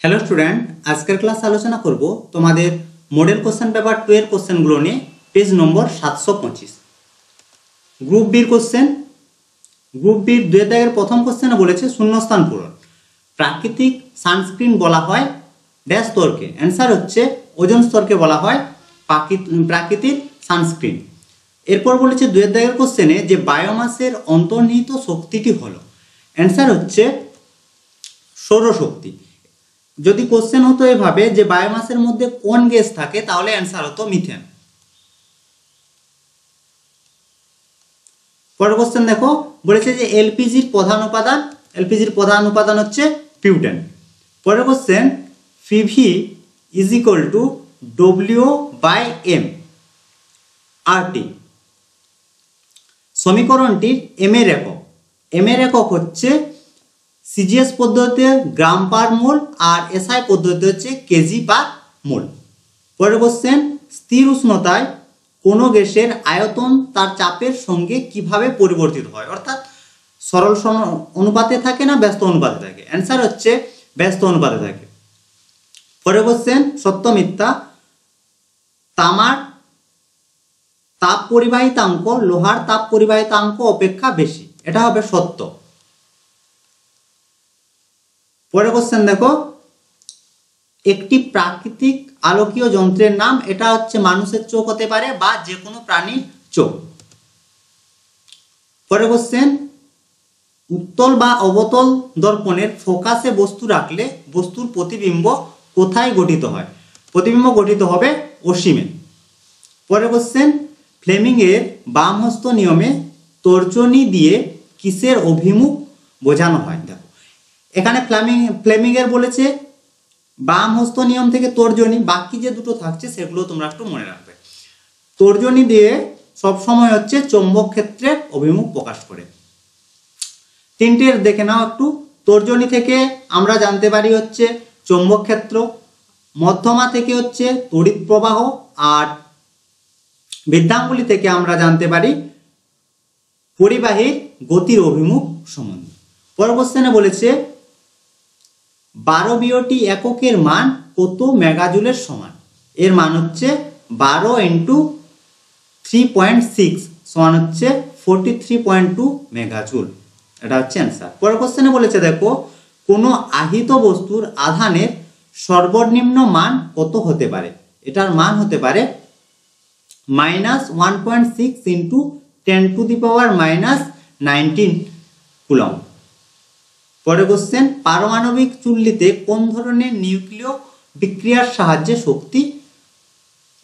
Hello student आजकल class आलोचना करब तुम्हारे मॉडल क्वेश्चन पेपर 2 एर क्वेश्चनगुलो निये page number 725 group B question group B 2 এর দাগের প্রথম কোশ্চেনে বলেছে শূন্যস্থান পূরণ প্রাকৃতিক সানস্ক্রিন বলা হয় ড্যাশ স্তরকে आंसर হচ্ছে ওজোন স্তরকে বলা হয় প্রাকৃতিক সানস্ক্রিন এরপর বলেছে 2 এর দাগের কোশ্চেনে যে বায়োমাসের অন্তর্নিহিত শক্তিটি হলো आंसर হচ্ছে সৌরশক্তি যদি কোশ্চেন হতো এভাবে যে বায়োমাসের মধ্যে কোন গ্যাস থাকে তাহলে आंसर হতো মিথেন পরের কোশ্চেন দেখো বলেছে যে এলপিজির প্রধান উপাদান হচ্ছে বিউটেন পরের কোশ্চেন পিভি W/m RT সমীকরণটির m এর একক হচ্ছে সিজিএস পদ্ধতিতে গ্রাম পার মোল আর এসআই পদ্ধতিতে হচ্ছে কেজি পার মোল পরের কোশ্চেন স্থির উষ্ণতায় কোন গ্যাসের আয়তন তার চাপের সঙ্গে কিভাবে পরিবর্তিত হয় অর্থাৎ সরল অনুপাতে থাকে না ব্যস্ত অনুপাতে থাকে आंसर হচ্ছে ব্যস্ত অনুপাতে থাকে পরের কোশ্চেন সত্য মিথ্যা তামার তাপ পরিবাহিতাঙ্ক লোহার তাপ পরিবাহিতাঙ্ক অপেক্ষা বেশি এটা হবে সত্য পরের কোশ্চেন দেখো একটি প্রাকৃতিক আলোকীয় যন্ত্রের নাম এটা হচ্ছে মানুষের চোখ হতে পারে বা যে কোনো প্রাণীর চোখ পরের কোশ্চেন উত্তল বা অবতল দর্পণের ফোকাসে বস্তু রাখলে বস্তুর প্রতিবিম্ব কোথায় গঠিত হয় প্রতিবিম্ব গঠিত হবে অসীমে পরের কোশ্চেন ফ্লেমিং এর বামহস্ত নিয়মে তর্জনী দিয়ে কিসের অভিমুখ বোঝানো হয় দেখো এখানে ফ্লেমিং এর বলেছে বামহস্ত নিয়ম থেকে তর্জনী বাকি যে দুটো থাকছে সেগুলো তোমরা একটু মনে রাখবে তর্জনী দিয়ে সব সময় হচ্ছে চৌম্বক ক্ষেত্রের অভিমুখ প্রকাশ করে তিনটের দেখে নাও একটু তর্জনী থেকে আমরা জানতে পারি হচ্ছে চৌম্বক ক্ষেত্র মধ্যমা থেকে হচ্ছে তড়িৎ প্রবাহ আর বৃদ্ধাঙ্গুলি থেকে আমরা জানতে পারি পরিবাহীর গতির অভিমুখ সম্বন্ধে পরের কোশ্চেনে বলেছে 12 বিওটি এককের মান কত মেগাজুলের সমান এর মান হচ্ছে 12 × 3.6 সমান হচ্ছে 43.2 মেগাজুল এটা হচ্ছে आंसर পরের কোশ্চেনে বলেছে দেখো কোন আহিত বস্তুর আধানের সর্বনিম্ন মান কত হতে পারে এটার মান হতে পারে -1.6 × 10⁻⁻19 কুলম্ব পরের কোশ্চেন পারমাণবিক চুল্লিতে কোন ধরনের নিউক্লিয় বিক্রিয়ার সাহায্যে শক্তি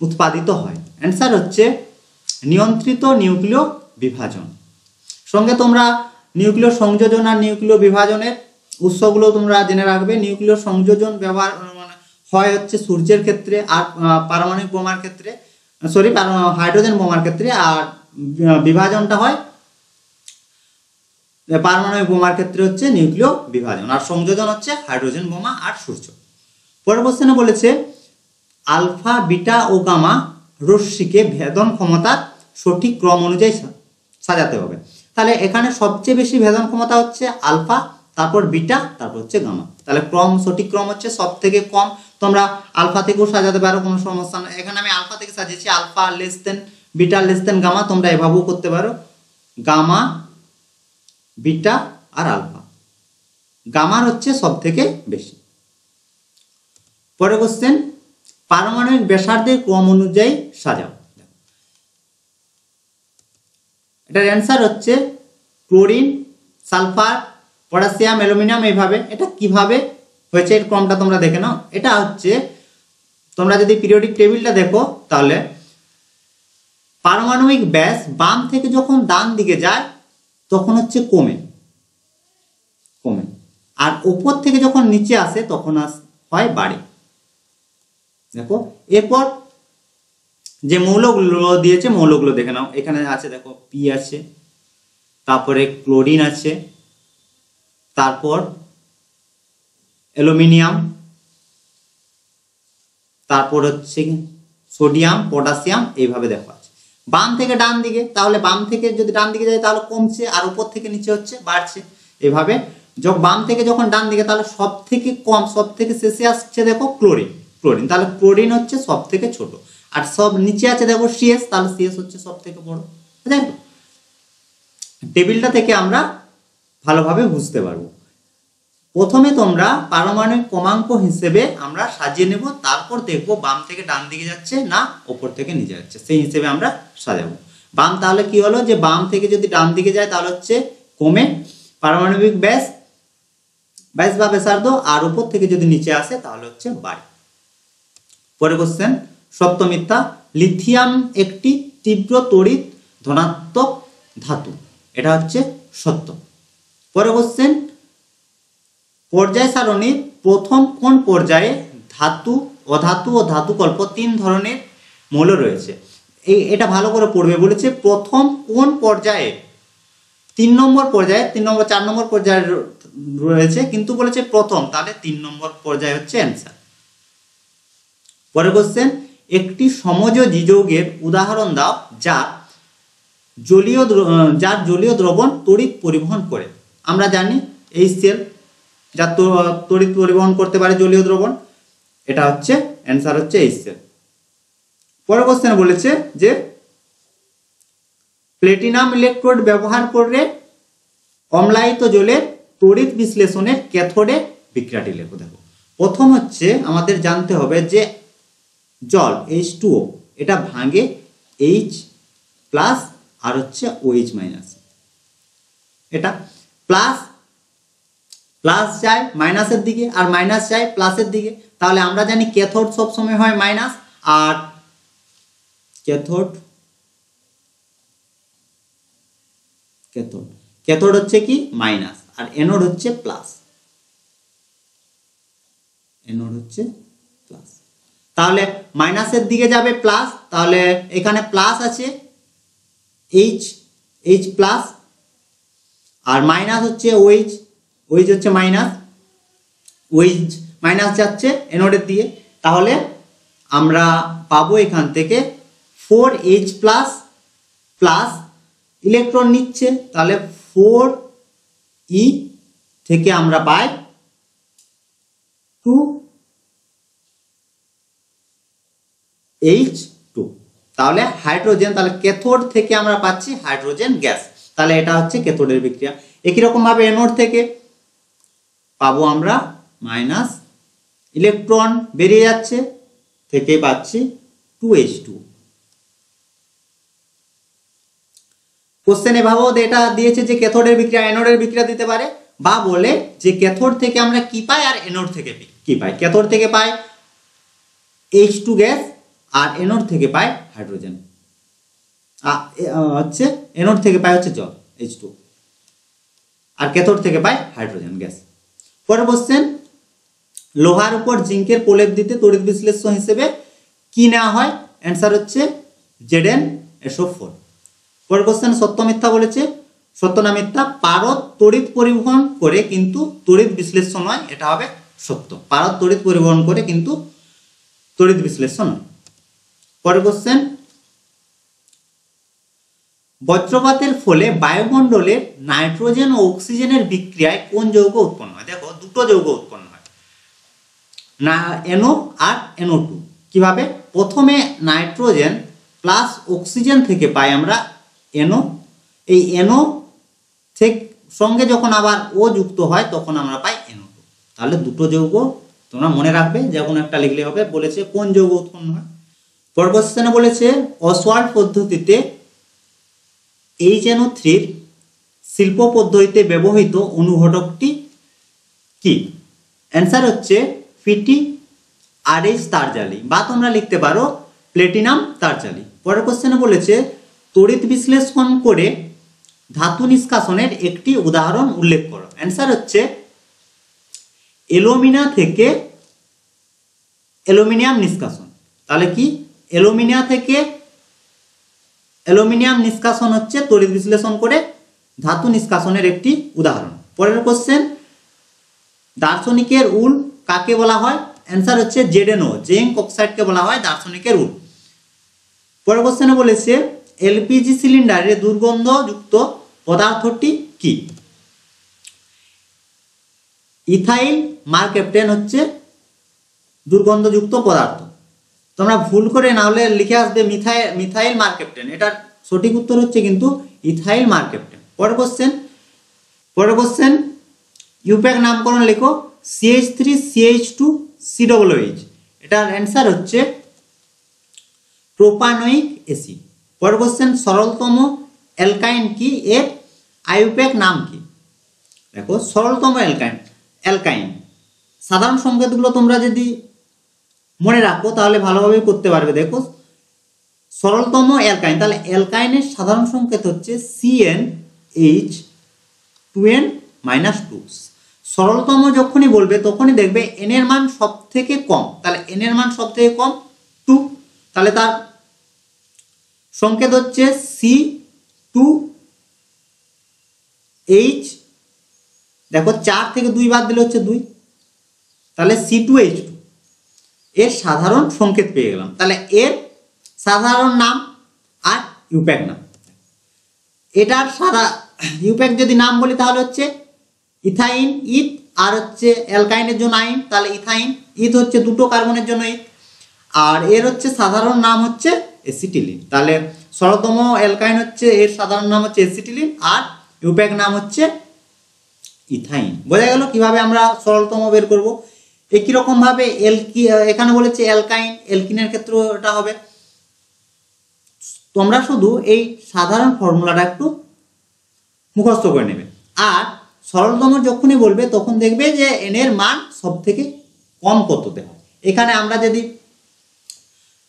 উৎপাদিত হয় आंसर হচ্ছে নিয়ন্ত্রিত নিউক্লিয় বিভাজন সঙ্গে তোমরা নিউক্লিয় সংযোজন আর নিউক্লিয় বিভাজনের উৎসগুলো তোমরা জেনে রাখবে নিউক্লিয় সংযোজন ব্যবহার হয় হচ্ছে সূর্যের ক্ষেত্রে আর পারমাণবিক বোমার ক্ষেত্রে হাইড্রোজেন বোমার ক্ষেত্রে আর বিভাজনটা হয় পারমাণবিক বোমার ক্ষেত্রে হচ্ছে নিউক্লিয় বিভাজন আর সংযোজন হচ্ছে হাইড্রোজেন বোমা আর সূর্য পরের কোশ্চেনে বলেছে আলফা বিটা ও গামা রশ্মিকে ভেদন ক্ষমতার সঠিক ক্রম অনুযায়ী সাজাতে হবে তাহলে এখানে সবচেয়ে বেশি ভেদন ক্ষমতা হচ্ছে আলফা তারপর বিটা তারপর হচ্ছে গামা তাহলে সঠিক ক্রম হচ্ছে সবথেকে কম তোমরা আলফা থেকেও সাজাতে পারো কোনো সমস্যা না এখানে আমি আলফা থেকে সাজিয়েছি alpha less than beta less than gamma তোমরা এভাবেও করতে পারো গামা বিটা আর আলফা গামার হচ্ছে সবথেকে বেশি পরের কোশ্চেন পারমাণবিক ব্যাসার্ধের ক্রম অনুযায়ী সাজাও এটার आंसर হচ্ছে ক্লোরিন সালফার পটাশিয়াম অ্যালুমিনিয়াম এইভাবে এটা কিভাবে হয়েছে এর ক্রমটা তোমরা দেখে নাও এটা হচ্ছে তোমরা যদি পিরিয়ডিক টেবিলটা দেখো তাহলে পারমাণবিক ব্যাস বাম থেকে যখন ডান দিকে যায় তখন হচ্ছে কমে আর উপর থেকে যখন নিচে আসে তখন হয় বাড়ে দেখো এরপর যে মৌলগুলো দিয়েছে মৌলগুলো দেখে নাও এখানে আছে দেখো পি আছে তারপরে ক্লোরিন আছে তারপর অ্যালুমিনিয়াম তারপর হচ্ছে সোডিয়াম পটাশিয়াম এইভাবে দেখো আছে বাম থেকে ডান দিকে তাহলে বাম থেকে যদি ডান দিকে যায় তাহলে কমছে আর উপর থেকে নিচে হচ্ছে বাড়ছে এভাবে যখন বাম থেকে যখন ডান দিকে, তাহলে সব থেকে কম, সব থেকে শেষে আসছে দেখো ক্লোরিন, ক্লোরিন, তাহলে ক্লোরিন হচ্ছে সব থেকে ছোট। আর সব নিচে আছে দেখো সিএস, তাহলে সিএস হচ্ছে সব থেকে বড়। বুঝলেন তো? টেবিলটা থেকে আমরা ভালোভাবে বুঝতে পারবো। প্রথমে তোমরা পারমাণবিক ক্রমাঙ্ক হিসেবে আমরা সাজিয়ে নেব, তারপর দেখবো বাম থেকে ডান দিকে যাচ্ছে না ওপর থেকে নিচে যাচ্ছে, সেই হিসেবে আমরা সাজাবো। বাম তাহলে কি হলো, যে বাম থেকে যদি ডান দিকে যায় তাহলে হচ্ছে কমে পারমাণবিক ব্যাস বা ব্যাসার্ধ, আর উপর থেকে যদি নিচে আসে তাহলে হচ্ছে বাড়ে। পরে কোশ্চেন, সত্য মিথ্যা। লিথিয়াম একটি তীব্র তড়িৎ ধনাত্মক ধাতু, এটা হচ্ছে সত্য। পরে কোশ্চেন, পর্যায় সারণীর প্রথম কোন পর্যায়ে ধাতু, অধাতু ও ধাতুকল্প 3 ধরনের মৌল রয়েছে? এটা ভালো করে পড়বে বলেছে, প্রথম কোন পর্যায়ে, 3 নম্বর পর্যায়ে, 3 নম্বর 4 নম্বর পর্যায়ে রয়েছে, কিন্তু বলেছে প্রথম, তাহলে 3 নম্বর পর্যায়ে হচ্ছে অ্যান্সার। পরের কোশ্চেন, একটি সমযোজী যৌগের উদাহরণ দাও যার জলীয় দ্রবণ তড়িৎ পরিবহন করে। আমরা জানি HCl, যা তড়িৎ পরিবহন করতে পারে জলীয় দ্রবণ, এটা হচ্ছে অ্যান্সার হচ্ছে HCl। পরের কোশ্চেন বলেছে যে প্লেটিনাম ইলেকট্রোড ব্যবহার করে অম্লায়িত জলের তড়িৎ বিশ্লেষণের ক্যাথোডে বিক্রিয়াটি লেখো। দেখো, প্রথম হচ্ছে আমাদের জানতে হবে যে জল H2O এটা ভাঙে H প্লাস আর হচ্ছে OH মাইনাস, এটা প্লাস প্লাস যায় মাইনাসের দিকে আর মাইনাস যায় প্লাসের দিকে। তাহলে আমরা জানি ক্যাথোড সবসময় হয় মাইনাস, আর ক্যাথোড হচ্ছে কি মাইনাস, আর অ্যানোড হচ্ছে প্লাস, তাহলে মাইনাসের দিকে যাবে প্লাস, তাহলে এখানে প্লাস আছে H প্লাস, আর মাইনাস হচ্ছে OH হচ্ছে মাইনাস, OH মাইনাস যাচ্ছে অ্যানোডের দিকে। তাহলে আমরা পাবো এখান থেকে 4H প্লাস প্লাস ইলেকট্রন নিচ্ছে, তাহলে 4E থেকে আমরা পাই 2H2, তাহলে হাইড্রোজেন, তাহলে ক্যাথোড থেকে আমরা পাচ্ছি হাইড্রোজেন গ্যাস, তাহলে এটা হচ্ছে ক্যাথোডের বিক্রিয়া। একই রকম ভাবে অ্যানোড থেকে পাবো আমরা মাইনাস ইলেকট্রন বেরিয়ে যাচ্ছে, থেকে পাচ্ছি 2H2। কোশ্চেনে ভাবো এটা দিয়েছে যে ক্যাথোডের বিক্রিয়া অ্যানোডের বিক্রিয়া দিতে পারে, বা বলে যে ক্যাথোড থেকে আমরা কি পাই আর অ্যানোড থেকে কি পাই। ক্যাথোড থেকে পাই H2 গ্যাস, আর অ্যানোড থেকে পাই হাইড্রোজেন, হচ্ছে অ্যানোড থেকে পাই হচ্ছে জল H2, আর ক্যাথোড থেকে পাই হাইড্রোজেন গ্যাস। পরের কোশ্চেন, লোহার উপর জিঙ্কের প্রলেপ দিতে তড়িৎ বিশ্লেষণ হিসেবে কি নেওয়া হয়? অ্যান্সার হচ্ছে ZnSO4। পরের কোশ্চেন, সত্য মিথ্যা বলেছে, সত্য না মিথ্যা? পারদ তড়িৎ পরিবহন করে কিন্তু তড়িৎ বিশ্লেষণ হয়, এটা হবে সত্য। পারদ তড়িৎ পরিবহন করে কিন্তু তড়িৎ বিশ্লেষণ হয়। পরের কোশ্চেন, বজ্রপাতের ফলে বায়ুমণ্ডলের নাইট্রোজেন ও অক্সিজেনের বিক্রিয়ায় কোন যৌগ উৎপন্ন হয়? দেখো, দুটো যৌগ উৎপন্ন হয়, না NO আর NO2। কিভাবে? প্রথমে নাইট্রোজেন প্লাস অক্সিজেন থেকে পাই আমরা NO, এই NO থেকে সঙ্গে যখন আবার O যুক্ত হয় তখন আমরা পাই NO2। তাহলে দুটো যৌগ তোমরা মনে রাখবে, যে কোনো একটা লিখলে হবে। বলেছে কোন যৌগ উৎপন্ন হয়। পরের কোশ্চেনে বলেছে অসওয়াল্ড পদ্ধতিতে HNO3 শিল্প পদ্ধতিতে ব্যবহৃত অনুঘটকটি কি? অ্যান্সার হচ্ছে FeTrH তারজালি, বা তোমরা লিখতে পারো প্লেটিনাম তারজালি। পরের কোশ্চেনে বলেছে তড়িৎ বিশ্লেষণ করে ধাতু নিষ্কাশনের একটি উদাহরণ উল্লেখ করো। অ্যান্সার হচ্ছে অ্যালুমিনা থেকে অ্যালুমিনিয়াম নিষ্কাশন। তাহলে কি? অ্যালুমিনিয়াম নিষ্কাশন হচ্ছে তড়িৎ বিশ্লেষণ করে ধাতু নিষ্কাশনের একটি উদাহরণ। পরের কোশ্চেন, দার্শনিকের উল কাকে বলা হয়? অ্যান্সার হচ্ছে ZnO, জিঙ্ক অক্সাইডকে বলা হয় দার্শনিকের উল। পরের কোশ্চেনে বলেছে LPG সিলিন্ডারে দুর্গন্ধযুক্ত পদার্থটি কি? ইথাইল মারকেপটেন হচ্ছে দুর্গন্ধযুক্ত পদার্থ। তোমরা ভুল করে না হলে লিখে আসবে মিথাইল মারকেপটেন, এটার সঠিক উত্তর হচ্ছে কিন্তু ইথাইল মারকেপটেন। পরের কোশ্চেন ইউপ্যাক নামকরণ লেখো CH3CH2COOH, এটার অ্যান্সার হচ্ছে প্রোপানোয়িক অ্যাসিড। পরের কোশ্চেন সরলতম অ্যালকাইন কি, এর আইউপ্যাক নাম কি? দেখো সরলতম অ্যালকাইন সাধারণ সংকেতগুলো তোমরা যদি মনে রাখো তাহলে ভালোভাবে করতে পারবে। দেখো সরলতম অ্যালকাইন, তাহলে অ্যালকাইনের সাধারণ সংকেত হচ্ছে CnH2n-2। সরলতম যখনই বলবে তখনই দেখবে n এর মান সব থেকে কম, তাহলে n এর মান সব থেকে কম 2, তাহলে তার সংকেত হচ্ছে C2H। দেখো 4 থেকে 2 বাদ দিলে হচ্ছে 2, তাহলে C2H2 এর সাধারণ সংকেত পেয়ে গেলাম। তাহলে এর সাধারণ নাম আর ইউপ্যাক নাম। এটার ইউপ্যাক যদি নাম বলি তাহলে হচ্ছে ইথাইন ইথ, আর হচ্ছে অ্যালকাইনের জন্য আইন, তাহলে ইথাইন। ইথ হচ্ছে দুটো কার্বনের জন্য ইথ, আর এর হচ্ছে সাধারণ নাম হচ্ছে অ্যাসিটিলিন। তাহলে সরলতম অ্যালকাইন হচ্ছে এর সাধারণ নাম হচ্ছে অ্যাসিটিলিন, আর ইউপ্যাক নাম হচ্ছে ইথাইন। বোঝা গেল কিভাবে আমরা সরলতম বের করব। একই রকম ভাবে এখানে বলেছে অ্যালকাইন, অ্যালকিনের ক্ষেত্রে এটা হবে। তোমরা শুধু এই সাধারণ ফর্মুলাটা একটু মুখস্থ করে নেবে, আর সরলতম যখনই বলবে তখন দেখবে যে n এর মান সব থেকে কম কততে হয়। এখানে আমরা যদি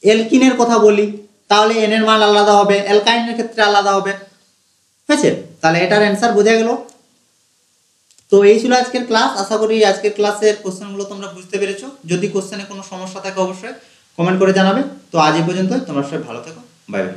অ্যালকিনের কথা বলি তাহলে n এর মান আলাদা হবে, অ্যালকাইনের ক্ষেত্রে আলাদা হবে, ঠিক আছে? তাহলে এটার অ্যান্সার বোঝা গেল। তো এই ছিল আজকের ক্লাস। আশা করি আজকের ক্লাসের কোশ্চেনগুলো তোমরা বুঝতে পেরেছো। যদি কোশ্চেনে কোনো সমস্যা থাকে অবশ্যই কমেন্ট করে জানাবে। তো আজ এই পর্যন্তই, তোমরা সবাই ভালো থেকো, বাই বাই।